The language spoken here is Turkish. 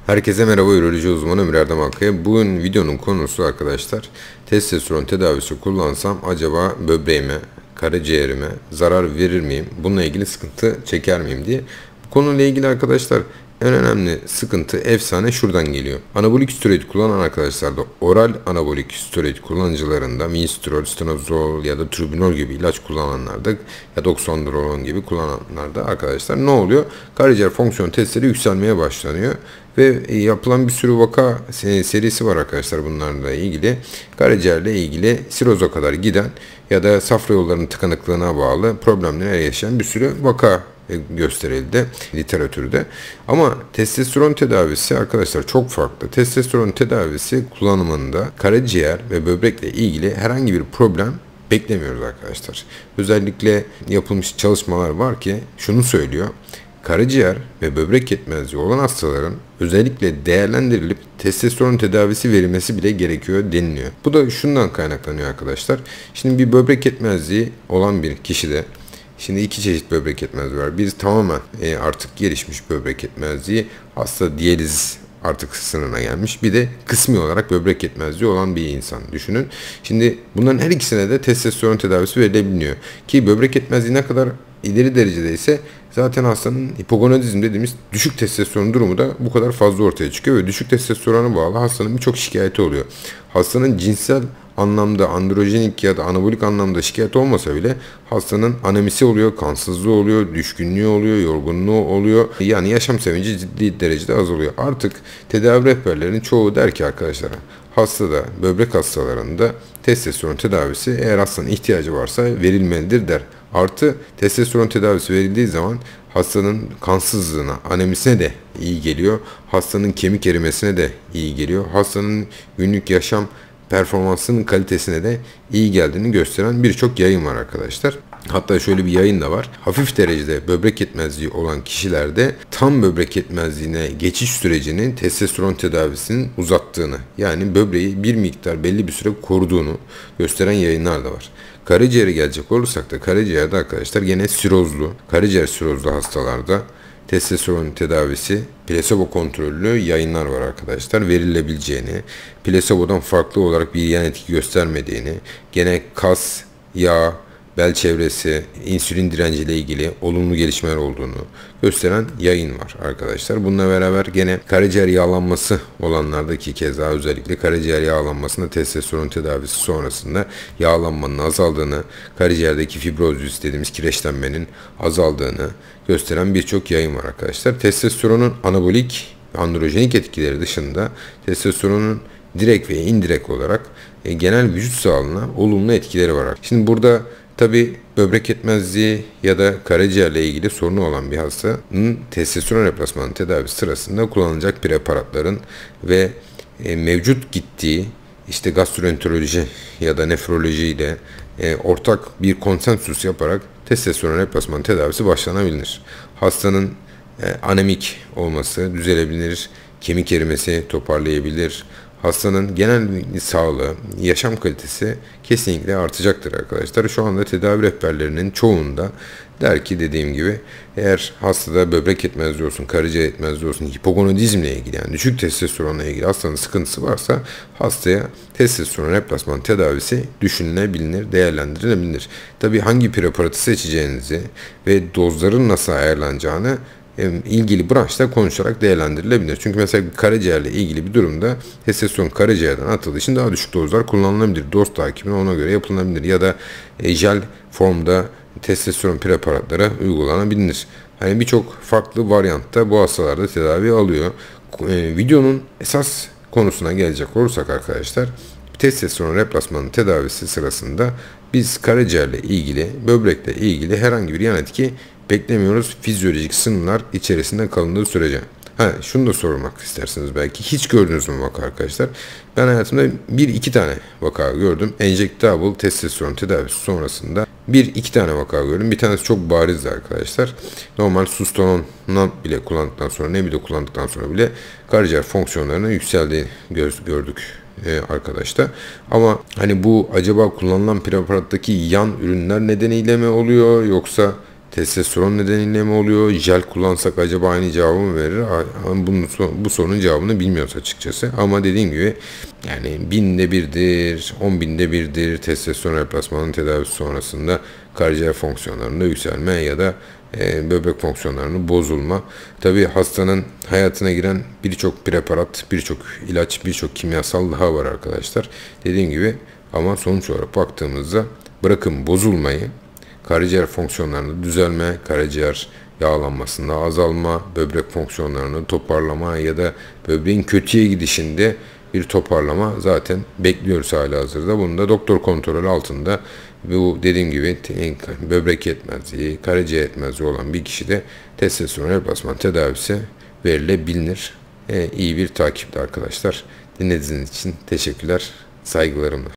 Herkese merhaba, üroloji uzmanı Ömür Erdem Akkaya. Bugün videonun konusu arkadaşlar, testosteron tedavisi kullansam acaba böbreğime, karaciğerime zarar verir miyim? Bununla ilgili sıkıntı çeker miyim diye. Bu konuyla ilgili arkadaşlar en önemli sıkıntı, efsane şuradan geliyor. Anabolik steroid kullanan arkadaşlarda, oral anabolik steroid kullanıcılarında minestrol, stanozol ya da tribinol gibi ilaç kullananlarda ya da oksandrolon gibi kullananlarda arkadaşlar ne oluyor? Karaciğer fonksiyon testleri yükselmeye başlanıyor. Ve yapılan bir sürü vaka serisi var arkadaşlar bunlarla ilgili. Karaciğerle ilgili siroza kadar giden ya da safra yollarının tıkanıklığına bağlı problemlere yaşayan bir sürü vaka gösterildi literatürde. Ama testosteron tedavisi arkadaşlar çok farklı. Testosteron tedavisi kullanımında karaciğer ve böbrekle ilgili herhangi bir problem beklemiyoruz arkadaşlar. Özellikle yapılmış çalışmalar var ki şunu söylüyor. Karaciğer ve böbrek yetmezliği olan hastaların özellikle değerlendirilip testosteron tedavisi verilmesi bile gerekiyor deniliyor. Bu da şundan kaynaklanıyor arkadaşlar. Şimdi bir böbrek yetmezliği olan bir kişide, şimdi iki çeşit böbrek yetmezliği var. Bir tamamen artık gelişmiş böbrek yetmezliği, hasta diyaliz artık sınırına gelmiş. Bir de kısmi olarak böbrek yetmezliği olan bir insan düşünün. Şimdi bunların her ikisine de testosteron tedavisi verilebiliyor. Ki böbrek yetmezliği ne kadar ileri derecede ise zaten hastanın hipogonadizm dediğimiz düşük testosteron durumu da bu kadar fazla ortaya çıkıyor ve düşük testosterona bağlı hastanın birçok şikayeti oluyor. Hastanın cinsel anlamda androjenik ya da anabolik anlamda şikayet olmasa bile hastanın anemisi oluyor, kansızlığı oluyor, düşkünlüğü oluyor, yorgunluğu oluyor. Yani yaşam sevinci ciddi derecede azalıyor. Artık tedavi rehberlerinin çoğu der ki arkadaşlara, hastada, böbrek hastalarında testosteron tedavisi eğer hastanın ihtiyacı varsa verilmelidir der. Artı testosteron tedavisi verildiği zaman hastanın kansızlığına, anemisine de iyi geliyor. Hastanın kemik erimesine de iyi geliyor. Hastanın günlük yaşam performansının kalitesine de iyi geldiğini gösteren birçok yayın var arkadaşlar. Hatta şöyle bir yayın da var. Hafif derecede böbrek yetmezliği olan kişilerde tam böbrek yetmezliğine geçiş sürecinin testosteron tedavisinin uzattığını, yani böbreği bir miktar belli bir süre koruduğunu gösteren yayınlar da var. Karaciğere gelecek olursak da karaciğerde arkadaşlar gene sirozlu, karaciğer sirozlu hastalarda testosteron tedavisi plasebo kontrollü yayınlar var arkadaşlar. Verilebileceğini, plasebodan farklı olarak bir yan etki göstermediğini, gene kas, yağ, bel çevresi, insülin direnciyle ilgili olumlu gelişmeler olduğunu gösteren yayın var arkadaşlar. Bununla beraber gene karaciğer yağlanması olanlardaki keza özellikle karaciğer yağlanmasında testosteron tedavisi sonrasında yağlanmanın azaldığını, karaciğerdeki fibrozis dediğimiz kireçlenmenin azaldığını gösteren birçok yayın var arkadaşlar. Testosteronun anabolik ve androjenik etkileri dışında testosteronun direkt ve indirekt olarak genel vücut sağlığına olumlu etkileri var. Şimdi burada tabi böbrek yetmezliği ya da karaciğerle ilgili sorunu olan bir hastanın testosteron replasmanı tedavisi sırasında kullanılacak preparatların ve mevcut gittiği işte gastroenteroloji ya da nefroloji ile ortak bir konsensüs yaparak testosteron replasmanı tedavisi başlanabilir. Hastanın anemik olması düzelebilir, kemik erimesi toparlayabilir. Hastanın genel sağlığı, yaşam kalitesi kesinlikle artacaktır arkadaşlar. Şu anda tedavi rehberlerinin çoğunda der ki dediğim gibi eğer hastada böbrek yetmezliği olsun, karaciğer yetmezliği olsun, hipogonadizmle ilgili yani düşük testosteronla ilgili hastanın sıkıntısı varsa hastaya testosteron replasman tedavisi düşünülebilir, değerlendirilebilir. Tabii hangi preparatı seçeceğinizi ve dozların nasıl ayarlanacağını ilgili branşta konuşarak değerlendirilebilir. Çünkü mesela karaciğerle ilgili bir durumda testosteron karaciğerden atıldığı için daha düşük dozlar kullanılabilir. Doz takibine ona göre yapılabilir ya da jel formda testosteron preparatlara uygulanabilir. Hani birçok farklı varyantta bu hastalarda tedavi alıyor. Videonun esas konusuna gelecek olursak arkadaşlar, testosteron replasmanı tedavisi sırasında biz karaciğerle ilgili, böbrekle ilgili herhangi bir yan etki beklemiyoruz fizyolojik sınırlar içerisinde kalındığı sürece. Şunu da sormak istersiniz belki. Hiç gördünüz mü vaka arkadaşlar? Ben hayatımda 1-2 tane vaka gördüm. Enjektable testosteron tedavisi sonrasında 1-2 tane vaka gördüm. Bir tanesi çok barizdi arkadaşlar. Normal sustanon bile kullandıktan sonra, Nebido kullandıktan sonra bile karaciğer fonksiyonlarının yükseldiğini gördük arkadaşta. Ama hani bu acaba kullanılan preparattaki yan ürünler nedeniyle mi oluyor, yoksa testosteron nedeniyle mi oluyor? Jel kullansak acaba aynı cevabı mı verir? Ama bu sorunun cevabını bilmiyoruz açıkçası. Ama dediğim gibi yani 1000'de 1'dir, 10.000'de 1'dir testosteron replasmanının tedavisi sonrasında karaciğer fonksiyonlarında yükselme ya da böbrek fonksiyonlarının bozulma. Tabii hastanın hayatına giren birçok preparat, birçok ilaç, birçok kimyasal daha var arkadaşlar. Dediğim gibi ama sonuç olarak baktığımızda bırakın bozulmayı, karaciğer fonksiyonlarında düzelme, karaciğer yağlanmasında azalma, böbrek fonksiyonlarını toparlama ya da böbreğin kötüye gidişinde bir toparlama zaten bekliyoruz halihazırda. Bunu da doktor kontrolü altında bu dediğim gibi böbrek yetmezliği, karaciğer yetmezliği olan bir kişide testosteron replasman tedavisi verilebilir. İyi bir takipti arkadaşlar. Dinlediğiniz için teşekkürler. Saygılarımla.